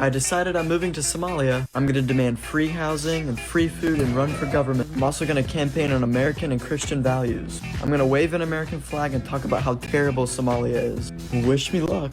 I decided I'm moving to Somalia. I'm gonna demand free housing and free food and run for government. I'm also gonna campaign on American and Christian values. I'm gonna wave an American flag and talk about how terrible Somalia is. Wish me luck.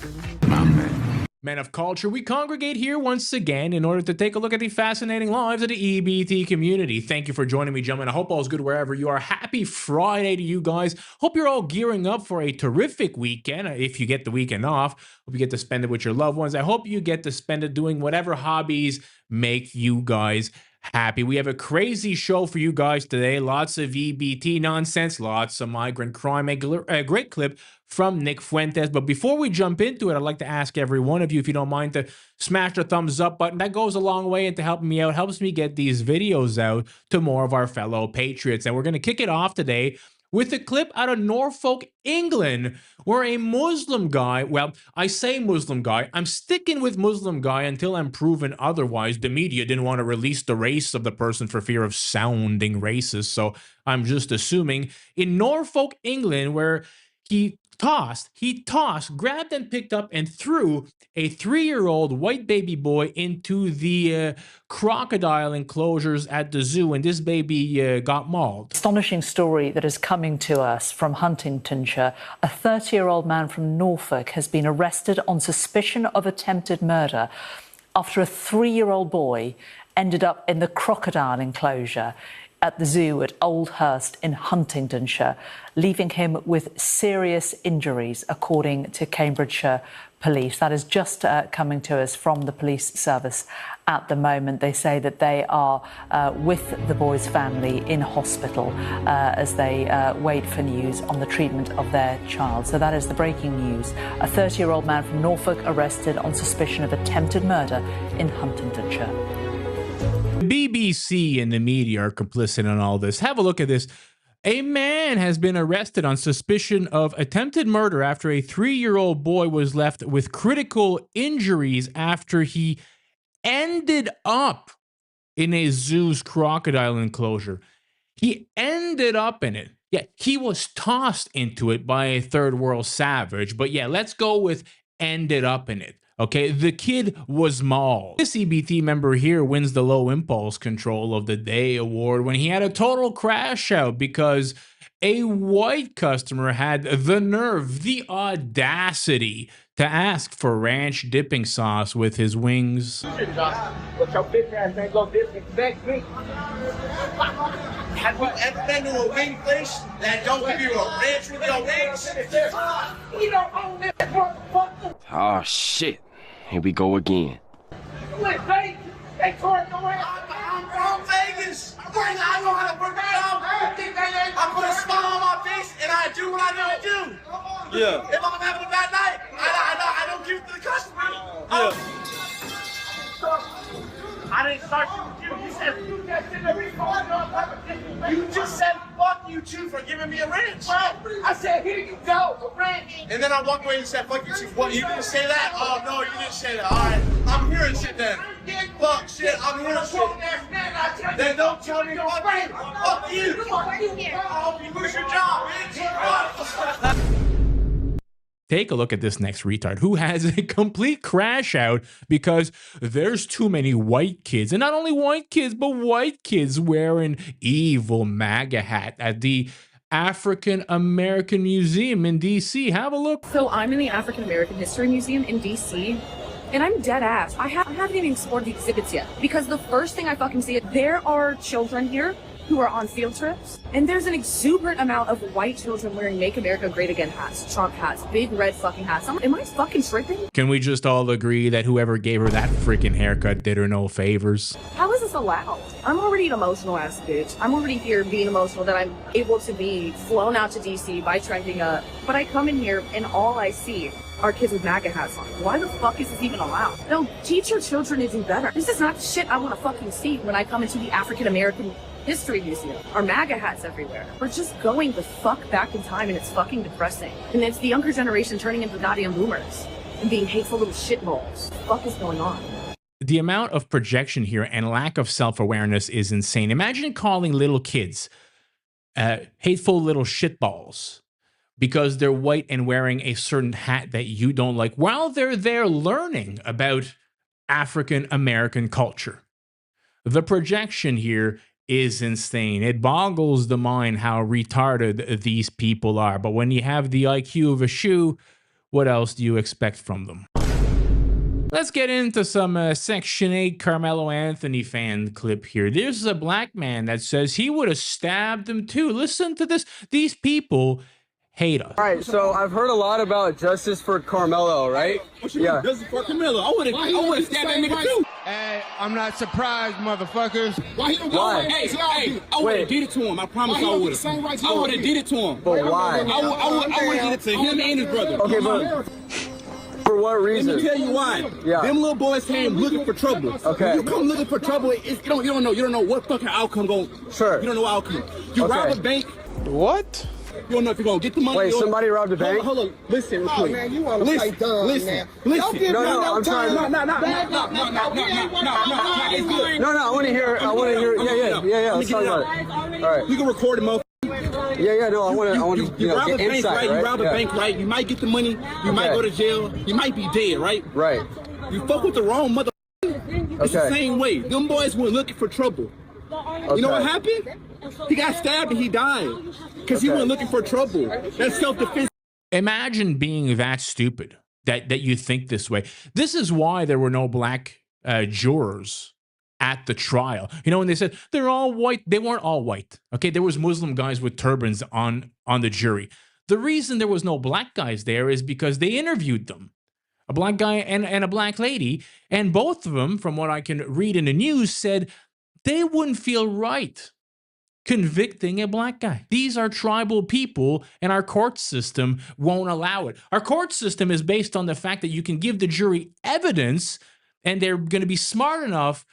Men of culture, we congregate here once again in order to take a look at the fascinating lives of the EBT community. Thank you for joining me, gentlemen. I hope all's good wherever you are. Happy Friday to you guys. Hope you're all gearing up for a terrific weekend. If you get the weekend off, hope you get to spend it with your loved ones. I hope you get to spend it doing whatever hobbies make you guys happy. We have a crazy show for you guys today. Lots of EBT nonsense, lots of migrant crime, a great clip from Nick Fuentes. But before we jump into it, I'd like to ask every one of you, if you don't mind, to smash the thumbs up button. That goes a long way into helping me out, helps me get these videos out to more of our fellow patriots. And we're going to kick it off today with a clip out of Norfolk, England, where a Muslim guy, well, I say Muslim guy, I'm sticking with Muslim guy until I'm proven otherwise. The media didn't want to release the race of the person for fear of sounding racist, so I'm just assuming. In Norfolk, England, where he tossed, grabbed and picked up and threw a 3-year-old white baby boy into the crocodile enclosures at the zoo, and this baby got mauled. Astonishing story that is coming to us from Huntingdonshire. A 30-year-old man from Norfolk has been arrested on suspicion of attempted murder after a 3-year-old boy ended up in the crocodile enclosure at the zoo at Oldhurst in Huntingdonshire, leaving him with serious injuries, according to Cambridgeshire Police. That is just coming to us from the police service at the moment. They say that they are with the boy's family in hospital as they wait for news on the treatment of their child. So that is the breaking news. A 30-year-old man from Norfolk arrested on suspicion of attempted murder in Huntingdonshire. The BBC and the media are complicit in all this. Have a look at this. A man has been arrested on suspicion of attempted murder after a 3-year-old boy was left with critical injuries after he ended up in a zoo's crocodile enclosure. He ended up in it. Yeah, he was tossed into it by a third world savage. But yeah, let's go with ended up in it. Okay, the kid was mauled. This EBT member here wins the Low Impulse Control of the Day award when he had a total crash out because a white customer had the nerve, the audacity to ask for ranch dipping sauce with his wings. Have you ever been to a wing place that don't give you a ranch with your wings? We don't own this motherfucker. Oh shit. Here we go again. Wait, Vegas. They tore it away. I'm from Vegas. I know how to work it out. I put a smile on my face and I do what I gotta do. Yeah. If I'm having a bad night, I don't give it to the customer. Yeah. I didn't start you with you. You said you just did a You just said fuck you two for giving me a ranch. I said here you go, a ranch. And then I walked away and said fuck you two. What, you didn't say that? Oh no, you didn't say that. Alright, I'm hearing shit then. Fuck shit, I'm hearing shit. Then don't tell me fuck you. Fuck you. I hope you lose your job, bitch. Take a look at this next retard who has a complete crash out because there's too many white kids. And not only white kids, but white kids wearing evil MAGA hat at the African American Museum in DC. Have a look. So I'm in the African American History Museum in DC. And I'm dead ass. I haven't even explored the exhibits yet. Because the first thing I fucking see, there are children here who are on field trips, and there's an exuberant amount of white children wearing Make America Great Again hats, Trump hats, big red fucking hats. Am I fucking tripping? Can we just all agree that whoever gave her that freaking haircut did her no favors? How is this allowed? I'm already an emotional ass bitch. I'm already here being emotional that I'm able to be flown out to DC by trending up, but I come in here and all I see are kids with MAGA hats on. Why the fuck is this even allowed? No, teach your children to do better. This is not the shit I want to fucking see when I come into the African American History Museum. Our MAGA hats everywhere. We're just going the fuck back in time and it's fucking depressing. And it's the younger generation turning into goddamn boomers and being hateful little shitballs. What the fuck is going on? The amount of projection here and lack of self-awareness is insane. Imagine calling little kids hateful little shitballs because they're white and wearing a certain hat that you don't like while they're there learning about African American culture. The projection here is insane. It boggles the mind how retarded these people are. But when you have the IQ of a shoe, what else do you expect from them? Let's get into some Section 8 Carmelo Anthony fan clip here. There's a black man that says he would have stabbed him too. Listen to this. These people hate us. All right, so I've heard a lot about justice for Carmelo, right? Yeah. Justice for Carmelo. I would have stabbed that nigga too. Hey, I'm not surprised, motherfuckers. Why he don't go? Hey, I would have did it to him. I promise I would have. I would have did it to him. But why? I would have did it to him and his brother. Okay, but for what reason? Let me tell you why. Yeah. Them little boys came looking for trouble. Okay. When you come looking for trouble, you don't know what fucking outcome going. Sure. You don't know outcome. You rob a bank. What? You don't know if you're gonna get the money. Wait, somebody robbed a bank? Hold on. Listen, real quick. Man, you wanna play dumb, man. Listen. No, I'm trying. No. It's good. No, I want to hear. Yeah. Let's talk about it. All right. You can record it, motherfucker. Yeah. No, I want to. You rob a get bank, insight, right? You rob a bank, right? You might get the money. You might go to jail. You might be dead, right? Right. You fuck with the wrong mother. It's the same way. Them boys were looking for trouble. Okay. You know what happened? He got stabbed and he died because he went looking for trouble. That's self-defense. Imagine being that stupid that you think this way. This is why there were no black jurors at the trial. You know, when they said they're all white, they weren't all white. Okay, there was Muslim guys with turbans on the jury. The reason there was no black guys there is because they interviewed them. A black guy and a black lady, and both of them, from what I can read in the news, said they wouldn't feel right convicting a black guy. These are tribal people, and our court system won't allow it. Our court system is based on the fact that you can give the jury evidence, and they're going to be smart enough,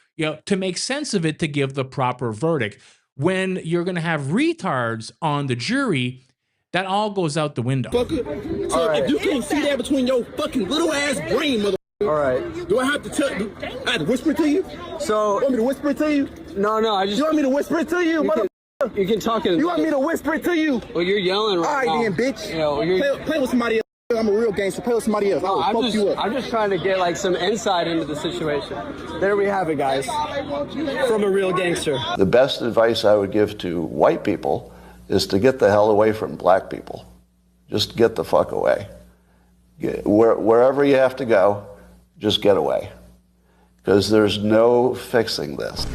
to make sense of it to give the proper verdict. When you're going to have retards on the jury, that all goes out the window. So if you can't see that between your fucking little ass brain, mother. All right. Do I have to tell you? I have to whisper it to you? So. You want me to whisper it to you? No. You want me to whisper it to you, mother? You can talk in. You want me to whisper it to you? Well, you're yelling right now. All right, then, bitch. You know, play with somebody else. I'm a real gangster. Play with somebody else. I'm just trying to get like some insight into the situation. There we have it, guys. From a real gangster. The best advice I would give to white people is to get the hell away from black people. Just get the fuck away. Wherever you have to go, just get away. Because there's no fixing this.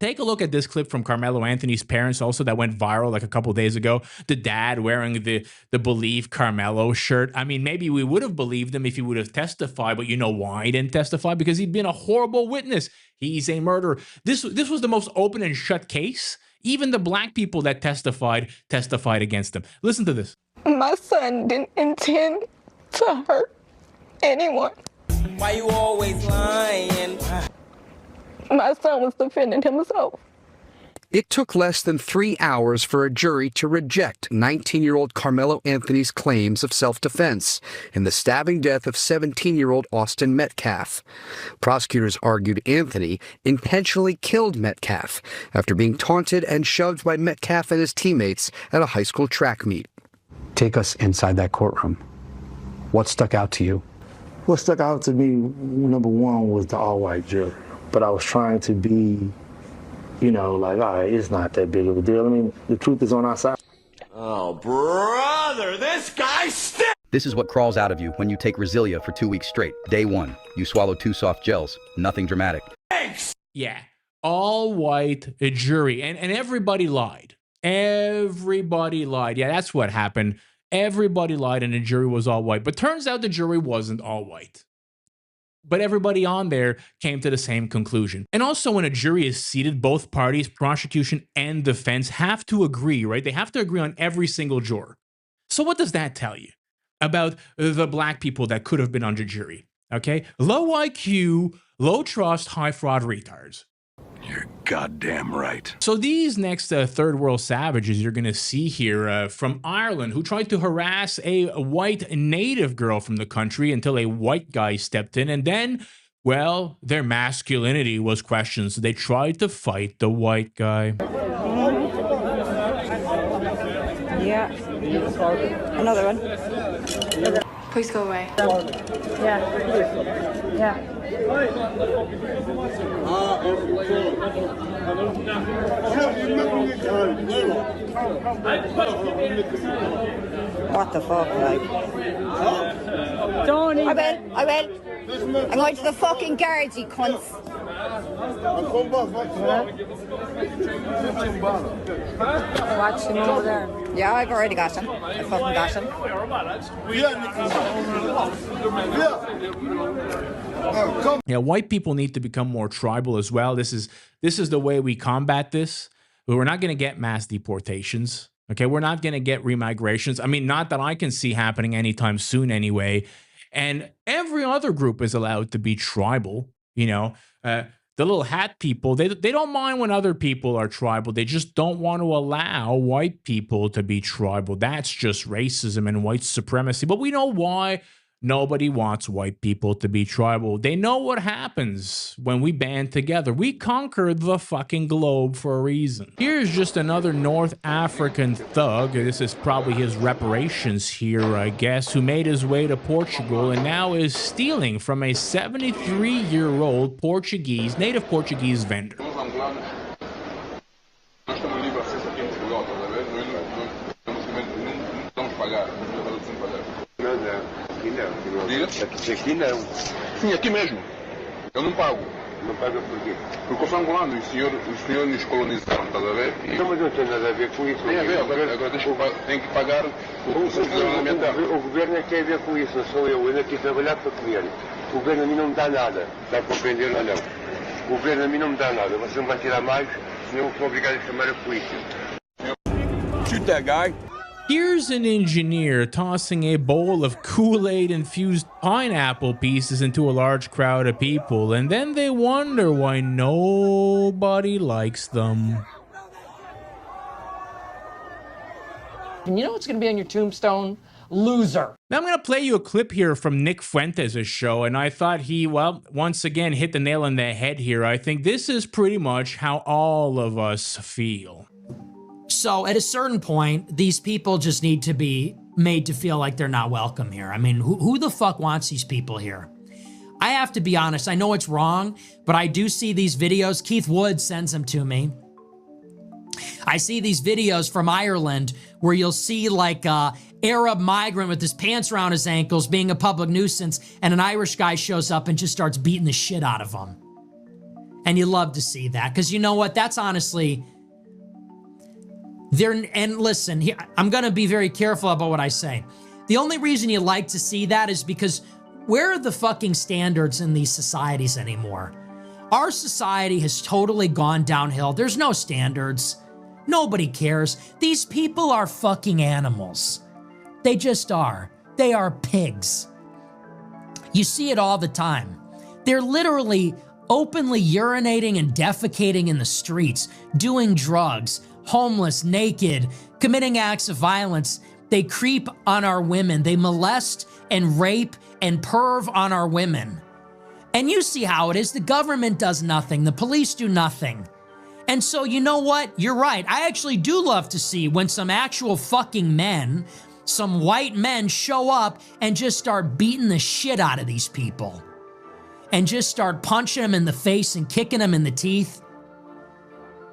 Take a look at this clip from Carmelo Anthony's parents also that went viral like a couple days ago. The dad wearing the Believe Carmelo shirt. I mean, maybe we would have believed him if he would have testified, but you know why he didn't testify? Because he'd been a horrible witness. He's a murderer. This was the most open and shut case. Even the black people that testified against him. Listen to this. My son didn't intend to hurt anyone. Why you always lying? My son was defending himself. It took less than 3 hours for a jury to reject 19-year-old Carmelo Anthony's claims of self-defense in the stabbing death of 17-year-old Austin Metcalf. Prosecutors argued Anthony intentionally killed Metcalf after being taunted and shoved by Metcalf and his teammates at a high school track meet. Take us inside that courtroom. What stuck out to you? What stuck out to me, number one, was the all-white jury. But I was trying to be, all right, it's not that big of a deal. I mean, the truth is on our side. Oh, brother, this guy stinks! This is what crawls out of you when you take Resilia for 2 weeks straight. Day 1, you swallow 2 soft gels. Nothing dramatic. Thanks! Yeah, all white jury. And everybody lied. Everybody lied. Yeah, that's what happened. Everybody lied and the jury was all white. But turns out the jury wasn't all white. But everybody on there came to the same conclusion. And also when a jury is seated, both parties, prosecution and defense, have to agree, right? They have to agree on every single juror. So what does that tell you about the black people that could have been on the jury? Okay? Low IQ, low trust, high fraud retards. You're goddamn right. So these next third world savages you're going to see here from Ireland who tried to harass a white native girl from the country until a white guy stepped in, and then, well, their masculinity was questioned, so they tried to fight the white guy. Yeah. Another one. Please go away. Yeah. What the fuck, like? Don't even. I will. I'm going to the fucking guards, you cunts. Watch him over there. Yeah, I've already got him. I fucking got him. Yeah, white people need to become more tribal as well. This is the way we combat this. But we're not going to get mass deportations. Okay, we're not going to get remigrations. I mean, not that I can see happening anytime soon anyway. And every other group is allowed to be tribal. You know, the little hat people, they don't mind when other people are tribal. They just don't want to allow white people to be tribal. That's just racism and white supremacy. But we know why nobody wants white people to be tribal. They know what happens when we band together. We conquered the fucking globe for a reason. Here's just another North African thug. This is probably his reparations here, I guess, who made his way to Portugal and now is stealing from a 73-year-old native Portuguese vendor. Aqui não. Sim, aqui mesmo. Eu não pago. Não paga por quê? Porque eu sou angolano e os senhores nos colonizaram, estás a ver? Então, mas não tem nada a ver com isso. Tem a ver, agora tem que pagar o serviço alimentar. O governo é que tem a ver com isso, não sou eu. Eu ainda aqui trabalhar para comer. O governo a mim não me dá nada. Dá para compreender ou não? O governo a mim não me dá nada. Você não vai tirar mais, senão eu sou obrigado a chamar a polícia. Shoot that guy. Here's an engineer tossing a bowl of Kool-Aid infused pineapple pieces into a large crowd of people, and then they wonder why nobody likes them. And you know what's going to be on your tombstone? Loser. Now I'm going to play you a clip here from Nick Fuentes' show, and I thought he, well, once again hit the nail on the head here. I think this is pretty much how all of us feel. So at a certain point, these people just need to be made to feel like they're not welcome here. I mean, who the fuck wants these people here? I have to be honest, I know it's wrong, but I do see these videos. Keith Wood sends them to me. I see these videos from Ireland where you'll see like a Arab migrant with his pants around his ankles being a public nuisance, and an Irish guy shows up and just starts beating the shit out of him. And you love to see that, because you know what? That's honestly... And listen, I'm going to be very careful about what I say. The only reason you like to see that is because where are the fucking standards in these societies anymore? Our society has totally gone downhill. There's no standards. Nobody cares. These people are fucking animals. They just are. They are pigs. You see it all the time. They're literally openly urinating and defecating in the streets, doing drugs, homeless, naked, committing acts of violence. They creep on our women. They molest and rape and perv on our women. And you see how it is. The government does nothing. The police do nothing. And so you know what? You're right. I actually do love to see when some actual fucking men, some white men show up and just start beating the shit out of these people. And just start punching them in the face and kicking them in the teeth.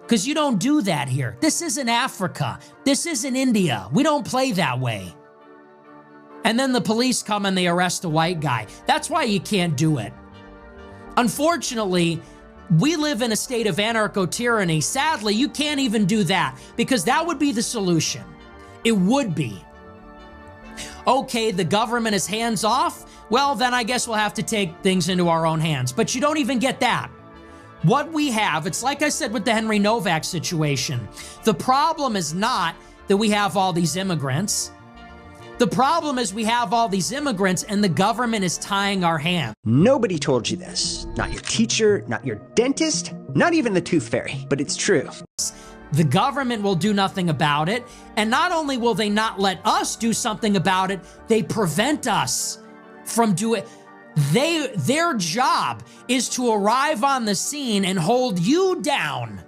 Because you don't do that here. This isn't Africa. This isn't India. We don't play that way. And then the police come and they arrest a white guy. That's why you can't do it. Unfortunately, we live in a state of anarcho-tyranny. Sadly, you can't even do that, because that would be the solution. It would be. Okay, the government is hands off. Well, then I guess we'll have to take things into our own hands. But you don't even get that. What we have, it's like I said with the Henry Novak situation. The problem is not that we have all these immigrants. The problem is we have all these immigrants and the government is tying our hands. Nobody told you this. Not your teacher, not your dentist, not even the tooth fairy, but it's true. The government will do nothing about it. And not only will they not let us do something about it, they prevent us from doing it. Their job is to arrive on the scene and hold you down.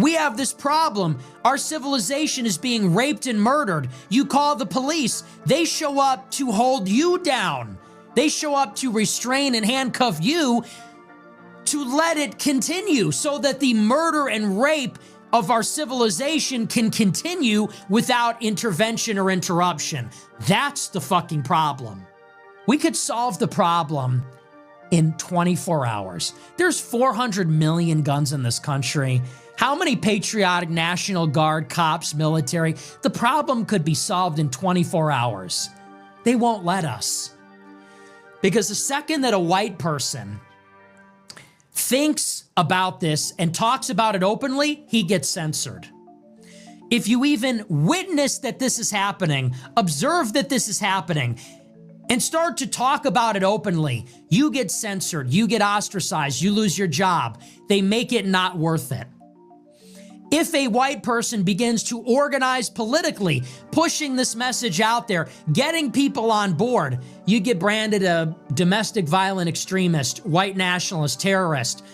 We have this problem. Our civilization is being raped and murdered. You call the police. They show up to hold you down. They show up to restrain and handcuff you to let it continue so that the murder and rape of our civilization can continue without intervention or interruption. That's the fucking problem. We could solve the problem in 24 hours. There's 400 million guns in this country. How many patriotic National Guard, cops, military? The problem could be solved in 24 hours. They won't let us. Because the second that a white person thinks about this and talks about it openly, he gets censored. If you even witness that this is happening, observe that this is happening, and start to talk about it openly, you get censored, you get ostracized, you lose your job. They make it not worth it. If a white person begins to organize politically, pushing this message out there, getting people on board, you get branded a domestic violent extremist, white nationalist, terrorist.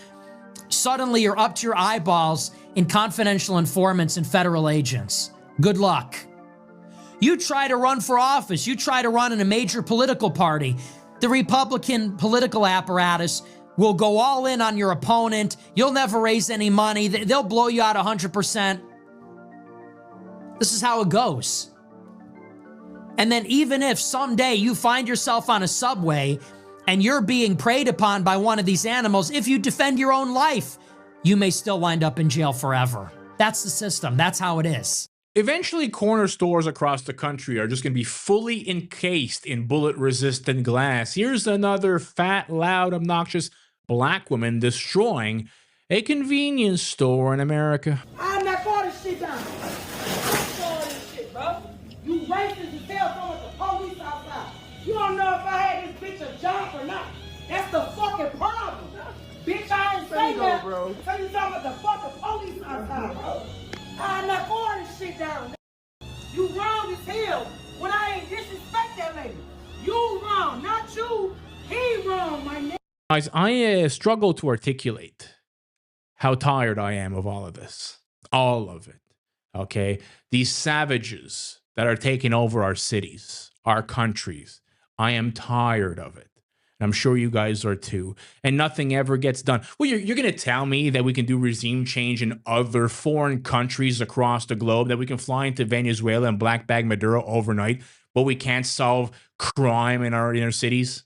Suddenly you're up to your eyeballs in confidential informants and federal agents. Good luck. You try to run for office, you try to run in a major political party, the Republican political apparatus will go all in on your opponent. You'll never raise any money. They'll blow you out 100%. This is how it goes. And then even if someday you find yourself on a subway and you're being preyed upon by one of these animals, if you defend your own life, you may still wind up in jail forever. That's the system. That's how it is. Eventually, corner stores across the country are just going to be fully encased in bullet-resistant glass. Here's another fat, loud, obnoxious black woman destroying a convenience store in America. I'm not for this shit down. I'm for this shit, bro. You racist as hell from with the police outside. You don't know if I had this bitch a job or not. That's the fucking problem. Bitch, I ain't say that. Bro. So you talking about the fucking police outside, bro. I'm not for this shit down. You wrong as hell when I ain't disrespect that lady. You wrong, not you. He wrong, my nigga. Guys, I struggle to articulate how tired I am of all of this. All of it. Okay? These savages that are taking over our cities, our countries. I am tired of it. And I'm sure you guys are too. And nothing ever gets done. Well, you're going to tell me that we can do regime change in other foreign countries across the globe, that we can fly into Venezuela and black bag Maduro overnight, but we can't solve crime in our inner cities?